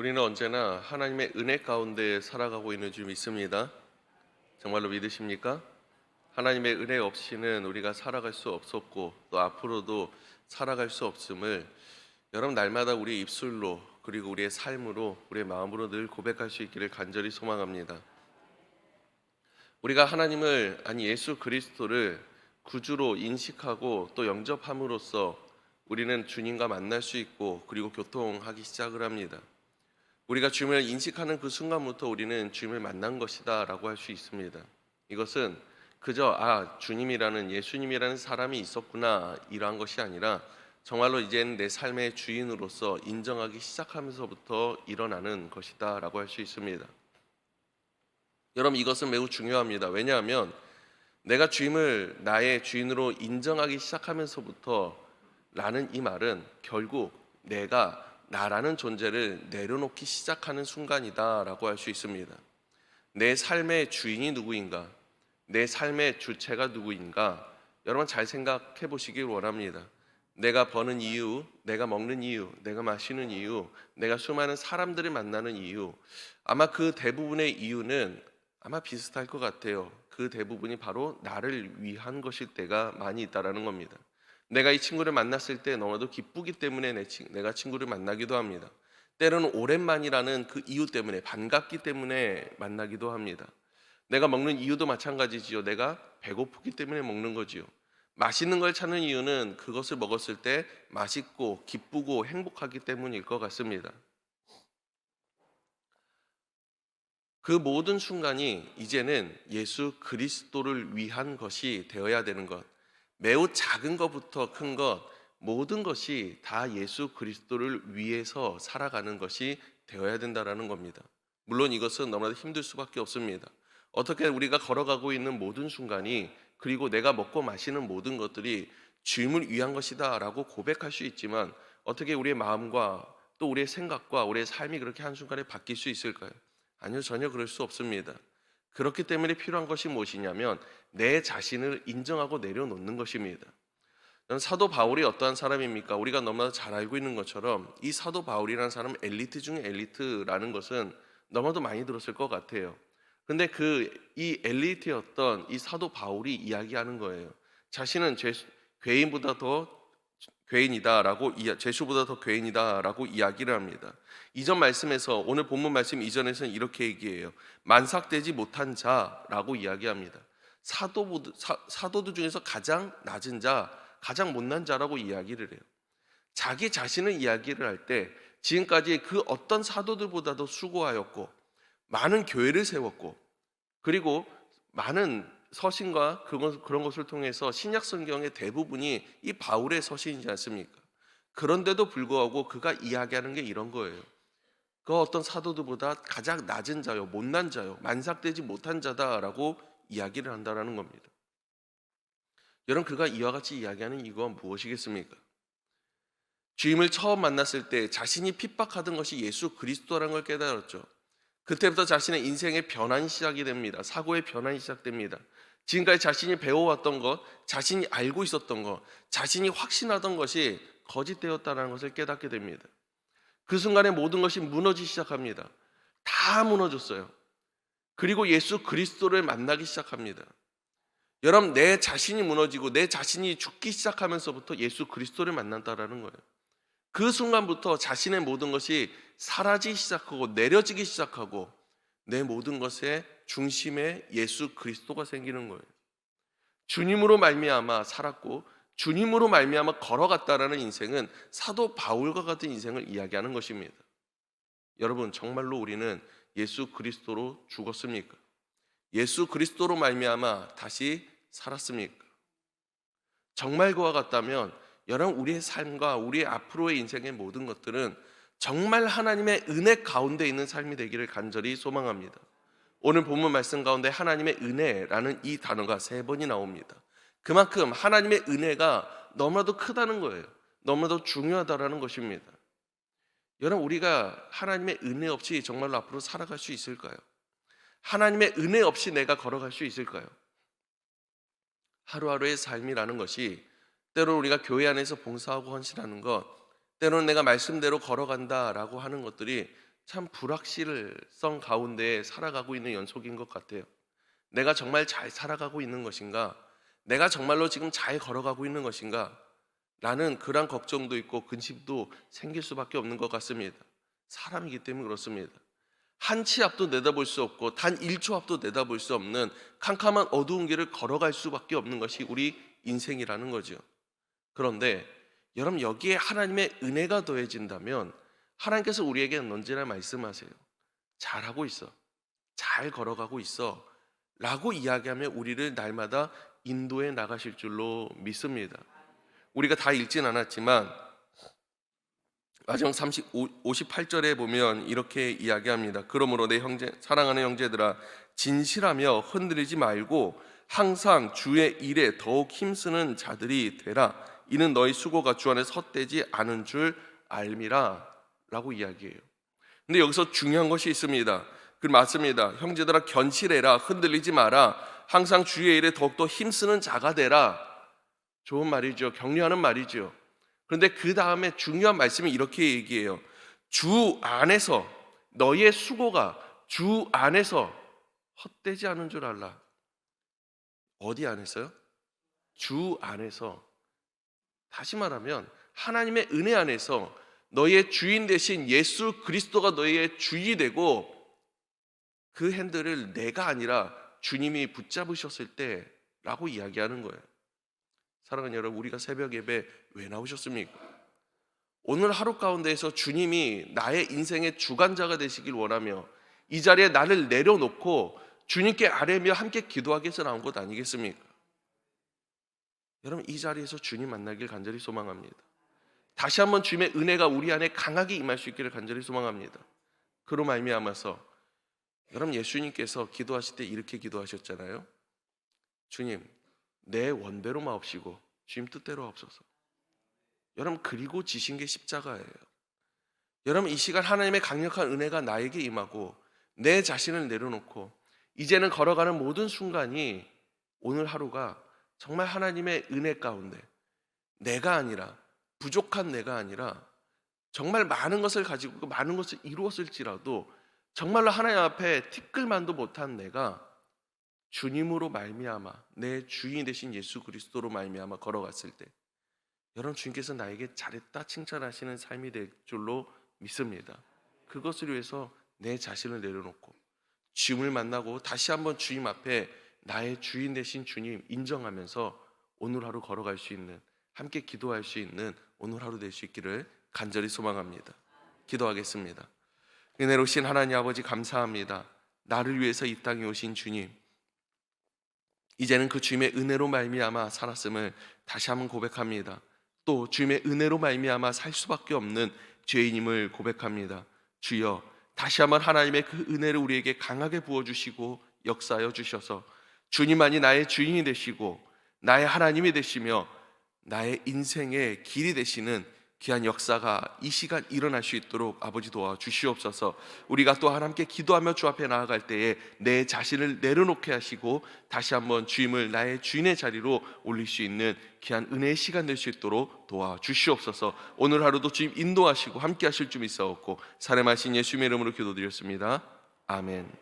우리는 언제나 하나님의 은혜 가운데 살아가고 있는 줄 믿습니다. 정말로 믿으십니까? 하나님의 은혜 없이는 우리가 살아갈 수 없었고 또 앞으로도 살아갈 수 없음을 여러분 날마다 우리 입술로 그리고 우리의 삶으로 우리의 마음으로 늘 고백할 수 있기를 간절히 소망합니다. 우리가 하나님을 예수 그리스도를 구주로 인식하고 또 영접함으로써 우리는 주님과 만날 수 있고 그리고 교통하기 시작을 합니다. 우리가 주님을 인식하는 그 순간부터 우리는 주님을 만난 것이다 라고 할 수 있습니다. 이것은 그저 주님이라는 예수님이라는 사람이 있었구나 이러한 것이 아니라 정말로 이제는 내 삶의 주인으로서 인정하기 시작하면서부터 일어나는 것이다 라고 할 수 있습니다. 여러분, 이것은 매우 중요합니다. 왜냐하면 내가 주님을 나의 주인으로 인정하기 시작하면서부터 라는 이 말은 결국 내가 나라는 존재를 내려놓기 시작하는 순간이다라고 할 수 있습니다. 내 삶의 주인이 누구인가? 내 삶의 주체가 누구인가? 여러분 잘 생각해 보시길 원합니다. 내가 버는 이유, 내가 먹는 이유, 내가 마시는 이유, 내가 수많은 사람들을 만나는 이유, 아마 그 대부분의 이유는 아마 비슷할 것 같아요. 그 대부분이 바로 나를 위한 것일 때가 많이 있다라는 겁니다. 내가 이 친구를 만났을 때 너무나도 기쁘기 때문에 내가 친구를 만나기도 합니다. 때로는 오랜만이라는 그 이유 때문에 반갑기 때문에 만나기도 합니다. 내가 먹는 이유도 마찬가지지요. 내가 배고프기 때문에 먹는 거지요. 맛있는 걸 찾는 이유는 그것을 먹었을 때 맛있고 기쁘고 행복하기 때문일 것 같습니다. 그 모든 순간이 이제는 예수 그리스도를 위한 것이 되어야 되는 것, 매우 작은 것부터 큰 것, 모든 것이 다 예수 그리스도를 위해서 살아가는 것이 되어야 된다라는 겁니다. 물론 이것은 너무나도 힘들 수밖에 없습니다. 어떻게 우리가 걸어가고 있는 모든 순간이 그리고 내가 먹고 마시는 모든 것들이 주님을 위한 것이다 라고 고백할 수 있지만 어떻게 우리의 마음과 또 우리의 생각과 우리의 삶이 그렇게 한순간에 바뀔 수 있을까요? 아니요, 전혀 그럴 수 없습니다. 그렇기 때문에 필요한 것이 무엇이냐면 내 자신을 인정하고 내려놓는 것입니다. 사도 바울이 어떠한 사람입니까? 우리가 너무나 잘 알고 있는 것처럼 이 사도 바울이라는 사람은 엘리트 중에 엘리트라는 것은 너무나도 많이 들었을 것 같아요. 근데 이 엘리트였던 이 사도 바울이 이야기하는 거예요. 자신은 죄인보다 더 죄수보다 더 죄인이다라고 이야기를 합니다. 이전 말씀에서 오늘 본문 말씀 이전에서는 이렇게 얘기해요. 만삭되지 못한 자라고 이야기합니다. 사도들 중에서 가장 낮은 자, 가장 못난 자라고 이야기를 해요. 자기 자신을 이야기를 할 때 지금까지 그 어떤 사도들보다도 수고하였고 많은 교회를 세웠고 그리고 많은 서신과 그런 것을 통해서 신약 성경의 대부분이 이 바울의 서신이지 않습니까? 그런데도 불구하고 그가 이야기하는 게 이런 거예요. 그 어떤 사도들보다 가장 낮은 자요, 못난 자요, 만삭되지 못한 자다라고 이야기를 한다라는 겁니다. 여러분, 그가 이와 같이 이야기하는 이유가 무엇이겠습니까? 주님을 처음 만났을 때 자신이 핍박하던 것이 예수 그리스도라는 걸 깨달았죠. 그때부터 자신의 인생의 변환이 시작이 됩니다. 사고의 변환이 시작됩니다. 지금까지 자신이 배워왔던 것, 자신이 알고 있었던 것, 자신이 확신하던 것이 거짓되었다는 것을 깨닫게 됩니다. 그 순간에 모든 것이 무너지기 시작합니다. 다 무너졌어요. 그리고 예수 그리스도를 만나기 시작합니다. 여러분, 내 자신이 무너지고 내 자신이 죽기 시작하면서부터 예수 그리스도를 만난다라는 거예요. 그 순간부터 자신의 모든 것이 사라지기 시작하고 내려지기 시작하고 내 모든 것의 중심에 예수 그리스도가 생기는 거예요. 주님으로 말미암아 살았고 주님으로 말미암아 걸어갔다라는 인생은 사도 바울과 같은 인생을 이야기하는 것입니다. 여러분, 정말로 우리는 예수 그리스도로 죽었습니까? 예수 그리스도로 말미암아 다시 살았습니까? 정말 그와 같다면 여러분, 우리의 삶과 우리의 앞으로의 인생의 모든 것들은 정말 하나님의 은혜 가운데 있는 삶이 되기를 간절히 소망합니다. 오늘 본문 말씀 가운데 하나님의 은혜라는 이 단어가 3번이 나옵니다. 그만큼 하나님의 은혜가 너무나도 크다는 거예요. 너무나도 중요하다라는 것입니다. 여러분, 우리가 하나님의 은혜 없이 정말로 앞으로 살아갈 수 있을까요? 하나님의 은혜 없이 내가 걸어갈 수 있을까요? 하루하루의 삶이라는 것이 때로는 우리가 교회 안에서 봉사하고 헌신하는 것, 때로는 내가 말씀대로 걸어간다라고 하는 것들이 참 불확실성 가운데 살아가고 있는 연속인 것 같아요. 내가 정말 잘 살아가고 있는 것인가? 내가 정말로 지금 잘 걸어가고 있는 것인가? 라는 그런 걱정도 있고 근심도 생길 수밖에 없는 것 같습니다. 사람이기 때문에 그렇습니다. 한 치 앞도 내다볼 수 없고 단 1초 앞도 내다볼 수 없는 캄캄한 어두운 길을 걸어갈 수밖에 없는 것이 우리 인생이라는 거죠. 그런데 여러분, 여기에 하나님의 은혜가 더해진다면 하나님께서 우리에게는 언제나 말씀하세요. 잘하고 있어, 잘 걸어가고 있어 라고 이야기하며 우리를 날마다 인도해 나가실 줄로 믿습니다. 우리가 다 읽진 않았지만 마지막 58절에 보면 이렇게 이야기합니다. 그러므로 내 형제, 사랑하는 형제들아, 진실하며 흔들리지 말고 항상 주의 일에 더욱 힘쓰는 자들이 되라. 이는 너희 수고가 주 안에 헛되지 않은 줄 알미라 라고 이야기해요. 근데 여기서 중요한 것이 있습니다. 그 맞습니다. 형제들아, 견실해라, 흔들리지 마라, 항상 주의 일에 더욱더 힘쓰는 자가 되라. 좋은 말이죠. 격려하는 말이죠. 그런데 그 다음에 중요한 말씀이 이렇게 얘기해요. 주 안에서, 너의 수고가 주 안에서 헛되지 않은 줄 알라. 어디 안에서요? 주 안에서. 다시 말하면 하나님의 은혜 안에서 너의 주인 되신 예수 그리스도가 너의 주인이 되고 그 핸들을 내가 아니라 주님이 붙잡으셨을 때라고 이야기하는 거예요. 사랑하는 여러분, 우리가 새벽 예배 왜 나오셨습니까? 오늘 하루 가운데에서 주님이 나의 인생의 주관자가 되시길 원하며 이 자리에 나를 내려놓고 주님께 아뢰며 함께 기도하기 위해서 나온 것 아니겠습니까? 여러분, 이 자리에서 주님 만나길 간절히 소망합니다. 다시 한번 주님의 은혜가 우리 안에 강하게 임할 수 있기를 간절히 소망합니다. 그로 말미암아서 여러분, 예수님께서 기도하실 때 이렇게 기도하셨잖아요. 주님, 내 원대로 마옵시고 주님 뜻대로 하옵소서. 여러분, 그리고 지신 게 십자가예요. 여러분, 이 시간 하나님의 강력한 은혜가 나에게 임하고 내 자신을 내려놓고 이제는 걸어가는 모든 순간이, 오늘 하루가 정말 하나님의 은혜 가운데 내가 아니라, 부족한 내가 아니라 정말 많은 것을 가지고 많은 것을 이루었을지라도 정말로 하나님 앞에 티끌만도 못한 내가 주님으로 말미암아, 내 주인 되신 예수 그리스도로 말미암아 걸어갔을 때 여러분, 주님께서 나에게 잘했다 칭찬하시는 삶이 될 줄로 믿습니다. 그것을 위해서 내 자신을 내려놓고 주님을 만나고 다시 한번 주님 앞에 나의 주인 되신 주님 인정하면서 오늘 하루 걸어갈 수 있는, 함께 기도할 수 있는 오늘 하루 될 수 있기를 간절히 소망합니다. 기도하겠습니다. 은혜로우신 하나님 아버지, 감사합니다. 나를 위해서 이 땅에 오신 주님, 이제는 그 주님의 은혜로 말미암아 살았음을 다시 한번 고백합니다. 또 주님의 은혜로 말미암아 살 수밖에 없는 죄인임을 고백합니다. 주여, 다시 한번 하나님의 그 은혜를 우리에게 강하게 부어주시고 역사하여 주셔서 주님만이 나의 주인이 되시고 나의 하나님이 되시며 나의 인생의 길이 되시는 귀한 역사가 이 시간 일어날 수 있도록 아버지 도와주시옵소서. 우리가 또 함께 기도하며 주 앞에 나아갈 때에 내 자신을 내려놓게 하시고 다시 한번 주님을 나의 주인의 자리로 올릴 수 있는 귀한 은혜의 시간 될 수 있도록 도와주시옵소서. 오늘 하루도 주님 인도하시고 함께 하실 줄 믿사옵고 사랑하신 예수님의 이름으로 기도드렸습니다. 아멘.